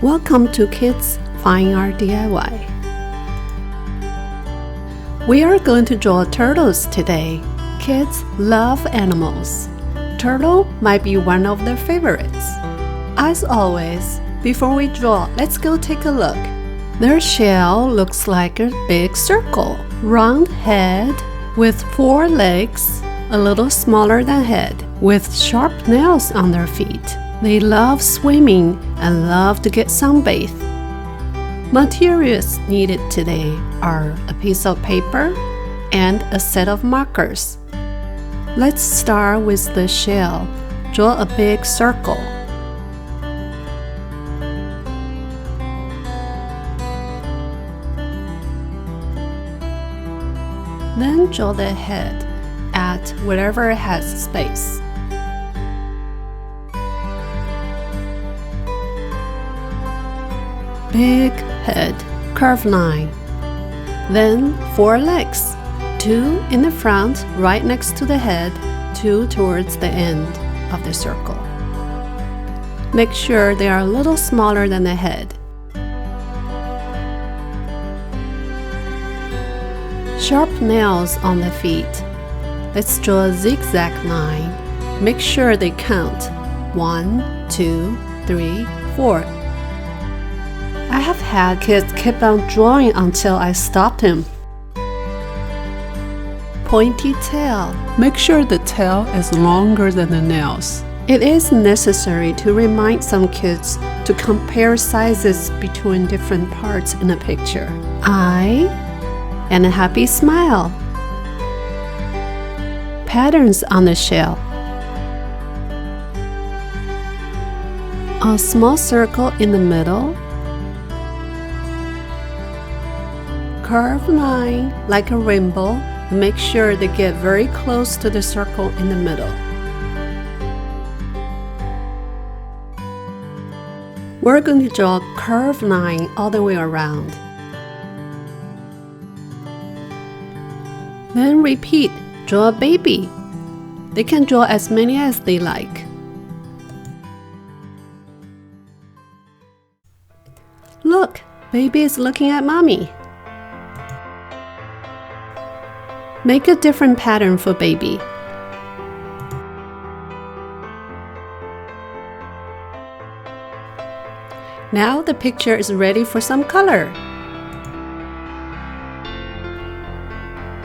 Welcome to Kids Fine Art DIY. We are going to draw turtles today. Kids love animals. Turtle might be one of their favorites. As always, before we draw, let's go take a look. Their shell looks like a big circle, round head with 4 legs, a little smaller than head, with sharp nails on their feet. They love swimming and love to get sunbathed. Materials needed today are a piece of paper and a set of markers. Let's start with the shell. Draw a big circle. Then draw the head at wherever it has space. Big head, curved line. Then 4 legs, 2 in the front right next to the head, 2 towards the end of the circle. Make sure they are a little smaller than the head. Sharp nails on the feet. Let's draw a zigzag line. Make sure they count 1, 2, 3, 4. I have had kids keep on drawing until I stopped him. Pointy tail. Make sure the tail is longer than the nails. It is necessary to remind some kids to compare sizes between different parts in a picture. Eye and a happy smile. Patterns on the shell. A small circle in the middle. Curved line like a rainbow. Make sure they get very close to the circle in the middle. We're going to draw a curved line all the way around. Then repeat, draw a baby. They can draw as many as they like. Look, baby is looking at mommy. Make a different pattern for baby. Now the picture is ready for some color.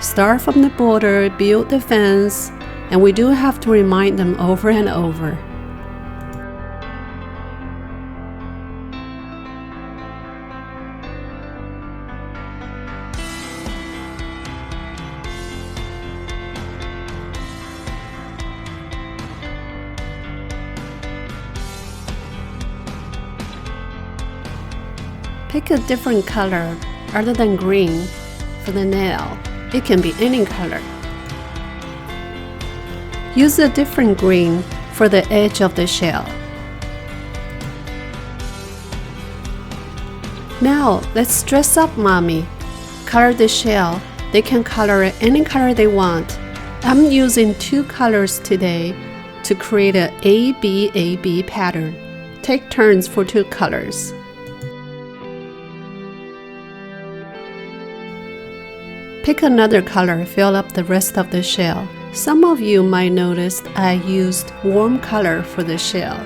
Start from the border, build the fence, and we do have to remind them over and over. Pick a different color other than green for the nail. It can be any color. Use a different green for the edge of the shell. Now let's dress up mommy. Color the shell. They can color it any color they want. I'm using 2 colors today to create an ABAB pattern. Take turns for 2 colors. Pick another color, fill up the rest of the shell. Some of you might notice I used warm color for the shell.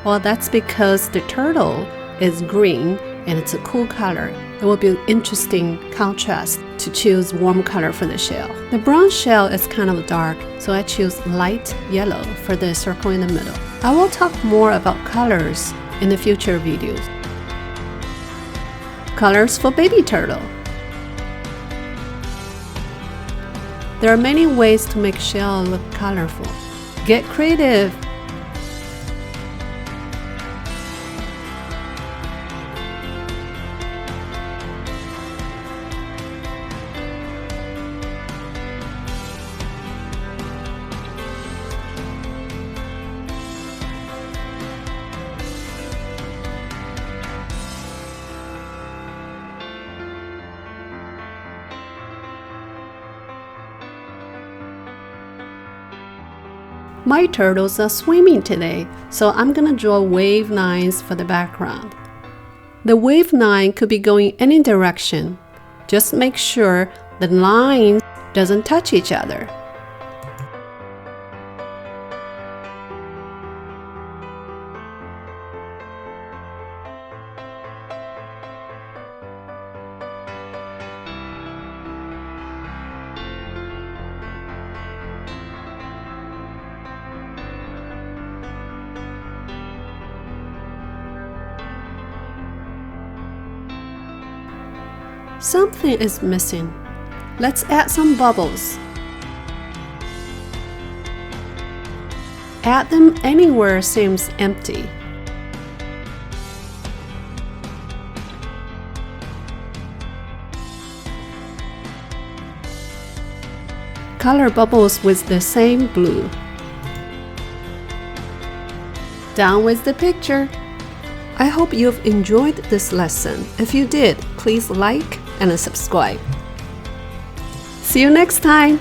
Well, that's because the turtle is green and it's a cool color. It will be an interesting contrast to choose warm color for the shell. The brown shell is kind of dark, so I choose light yellow for the circle in the middle. I will talk more about colors in the future videos. Colors for baby turtle. There are many ways to make shell look colorful. Get creative! My turtles are swimming today, so I'm gonna draw wave lines for the background. The wave line could be going any direction. Just make sure the lines doesn't touch each other. Something is missing. Let's add some bubbles. Add them anywhere seems empty. Color bubbles with the same blue. Done with the picture. I hope you've enjoyed this lesson. If you did, please like and subscribe. See you next time!